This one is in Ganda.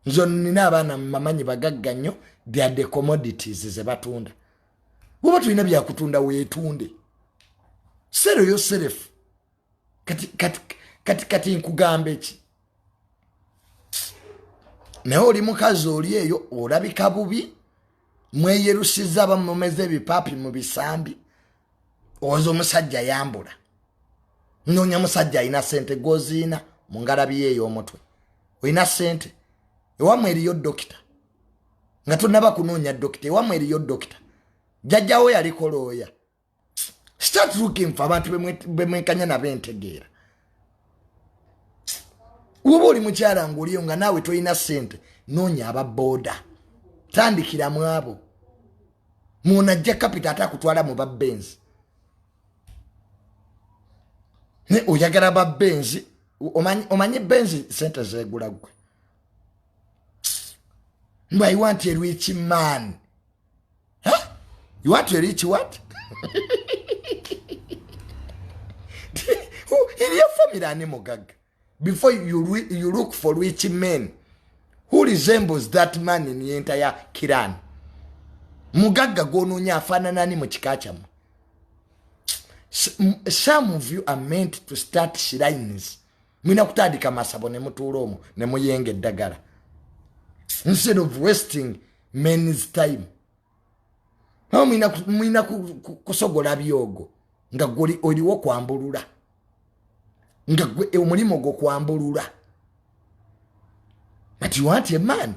Nzo nina abaana mamanyi bagagga nnyo, they are the commodities ze batunda. Woba tulina bya kutunda wetunde. Sell yourself. Kati nkugambe ki. Naye oli mukazi oli eyo olabika bubi, mweyerusiza bamumeze ebipapi mu bisambi, ozo musajja yambula. Nyonya musajja alina sente goziina mu ngalabi ye ey'omutwe. Olina sente. Ewamwe eriyo dokita. Nga tonnaba kunoonya dokita. Ewamwe eriyo dokita. Jjajjawo yaliko looya. Start looking for abantu bemwenkanya nabo entegeera. Woba oli mukyala ng'oliyo nga naawe tolina sente, noonya ababooda. Tandikira mu abo. Munajja kapita atakutwala mu babbenzi. Ne oyagala babbenzi, omanyi benzi sente zeegula gwe. No, I want a rich man. Huh? You want a rich what? In your family animal gag. Before you look for rich men who resembles that man in the entire Kiran. Mugaga gono nya afanana ni mu kika kyammwe. Some of you are meant to start shrines. Mwina kutandika masabo ne mutuula omwo ne muyenge eddagala. Instead of wasting men's time. How mwina kusogola byogo nga goli oliwo kwambulula. Nga omulimo gwo kwambulula. But you want a man